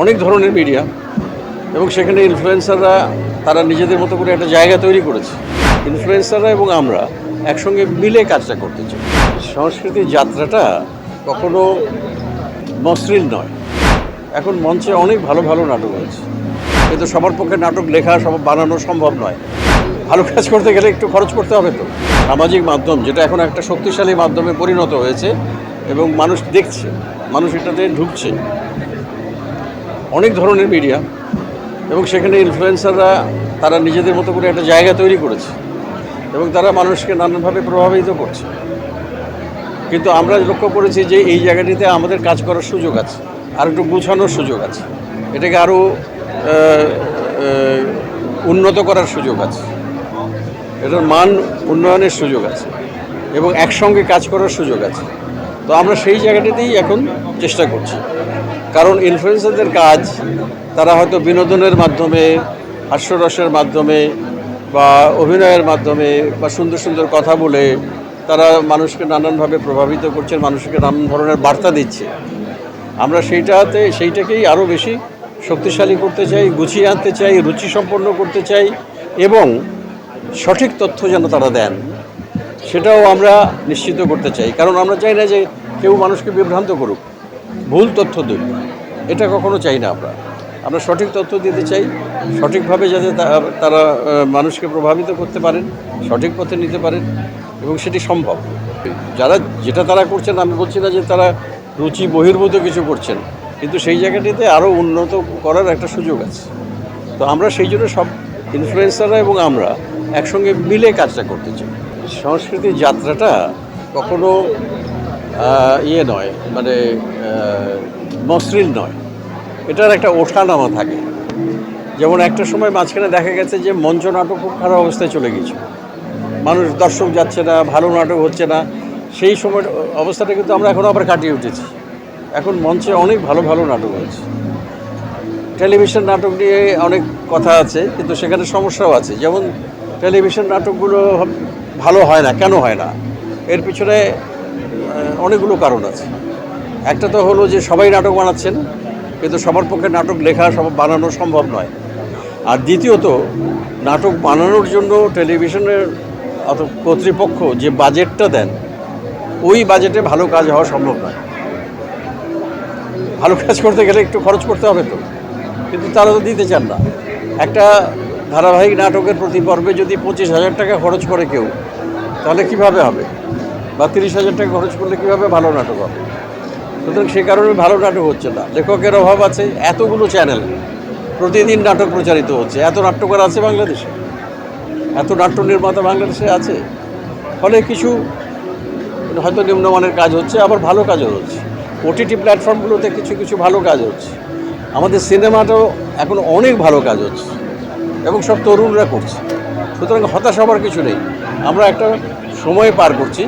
অনেক ধরনের মিডিয়া এবং সেখানে ইনফ্লুয়েন্সাররা তারা নিজেদের মতো করে একটা জায়গা তৈরি করেছে। ইনফ্লুয়েন্সাররা এবং আমরা একসঙ্গে মিলে কাজটা করতে চাই। সংস্কৃতির যাত্রাটা কখনো মসৃণ নয়। এখন মঞ্চে অনেক ভালো ভালো নাটক হয়েছে, কিন্তু সবার পক্ষে নাটক লেখা সব বানানো সম্ভব নয়। ভালো কাজ করতে গেলে একটু খরচ করতে হবে তো। সামাজিক মাধ্যম যেটা এখন একটা শক্তিশালী মাধ্যমে পরিণত হয়েছে এবং মানুষ দেখছে, মানুষ এটাতে ঢুকছে। অনেক ধরনের মিডিয়া এবং সেখানে ইনফ্লুয়েন্সাররা তারা নিজেদের মতো করে একটা জায়গা তৈরি করেছে এবং তারা মানুষকে নানানভাবে প্রভাবিত করছে। কিন্তু আমরা লক্ষ্য করেছি যে এই জায়গাটিতে আমাদের কাজ করার সুযোগ আছে, আর একটু গুছানোর সুযোগ আছে, এটাকে আরও উন্নত করার সুযোগ আছে, এটার মান উন্নয়নের সুযোগ আছে এবং একসঙ্গে কাজ করার সুযোগ আছে। তো আমরা সেই জায়গাটিতেই এখন চেষ্টা করছি। কারণ ইনফ্লুয়েন্সারদের কাজ তারা হয়তো বিনোদনের মাধ্যমে, হাস্যরসের মাধ্যমে বা অভিনয়ের মাধ্যমে বা সুন্দর সুন্দর কথা বলে তারা মানুষকে নানানভাবে প্রভাবিত করছে, মানুষকে নানান ধরনের বার্তা দিচ্ছে। আমরা সেইটাকেই আরও বেশি শক্তিশালী করতে চাই, গুছিয়ে আনতে চাই, রুচিসম্পন্ন করতে চাই এবং সঠিক তথ্য যেন তারা দেন সেটাও আমরা নিশ্চিত করতে চাই। কারণ আমরা চাই না যে কেউ মানুষকে বিভ্রান্ত করুক, ভুল তথ্য দিক, এটা কখনো চাই না। আমরা সঠিক তথ্য দিতে চাই, সঠিকভাবে যাতে তারা মানুষকে প্রভাবিত করতে পারেন, সঠিক পথে নিতে পারেন এবং সেটি সম্ভব। যেটা তারা করছেন, আমি বলছি না যে তারা রুচি বহির্ভূত কিছু করছেন, কিন্তু সেই জায়গাটিতে আরও উন্নত করার একটা সুযোগ আছে। তো আমরা সেই জন্য সব ইনফ্লুয়েন্সাররা এবং আমরা একসঙ্গে মিলে কাজটা করতে চাই। সংস্কৃতির যাত্রাটা কখনো নয়, মানে মসৃণ নয়, এটার একটা ওঠানামা থাকে। যেমন একটা সময় মাঝখানে দেখা গেছে যে মঞ্চ নাটক খুব খারাপ অবস্থায় চলে গেছে, মানুষ দর্শক যাচ্ছে না, ভালো নাটক হচ্ছে না। সেই সময় অবস্থাটা কিন্তু আমরা এখন আবার কাটিয়ে উঠেছি। এখন মঞ্চে অনেক ভালো ভালো নাটক হয়েছে। টেলিভিশন নাটক নিয়ে অনেক কথা আছে, কিন্তু সেখানে সমস্যাও আছে। যেমন টেলিভিশন নাটকগুলো ভালো হয় না, কেন হয় না? এর পিছনে অনেকগুলো কারণ আছে। একটা তো হলো যে সবাই নাটক বানাচ্ছেন, কিন্তু সবার পক্ষে নাটক লেখা সব বানানো সম্ভব নয়। আর দ্বিতীয়ত, নাটক বানানোর জন্য টেলিভিশনের কর্তৃপক্ষ যে বাজেটটা দেন, ওই বাজেটে ভালো কাজ হওয়া সম্ভব নয়। ভালো কাজ করতে গেলে একটু খরচ করতে হবে তো, কিন্তু তারা তো দিতে চান না। একটা ধারাবাহিক নাটকের প্রতি পর্বে যদি 25,000 টাকা খরচ করে কেউ, তাহলে কিভাবে হবে? বা 30,000 টাকা খরচ করলে কীভাবে ভালো নাটক হবে? সুতরাং সে কারণে ভালো নাটক হচ্ছে না। লেখকের অভাব আছে, এতগুলো চ্যানেল, প্রতিদিন নাটক প্রচারিত হচ্ছে, এত নাট্যকার আছে বাংলাদেশে, এত নাট্য নির্মাতা বাংলাদেশে আছে। ফলে কিছু হয়তো নিম্নমানের কাজ হচ্ছে, আবার ভালো কাজও হচ্ছে। ওটিটি প্ল্যাটফর্মগুলোতে কিছু কিছু ভালো কাজ হচ্ছে। আমাদের সিনেমাটাও এখন অনেক ভালো কাজ হচ্ছে এবং সব তরুণরা করছে। সুতরাং হতাশ হবার কিছু নেই। আমরা একটা সময় পার করছি,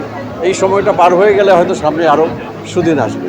এই সময়টা পার হয়ে গেলে হয়তো সামনে আরও সুদিন আসবে।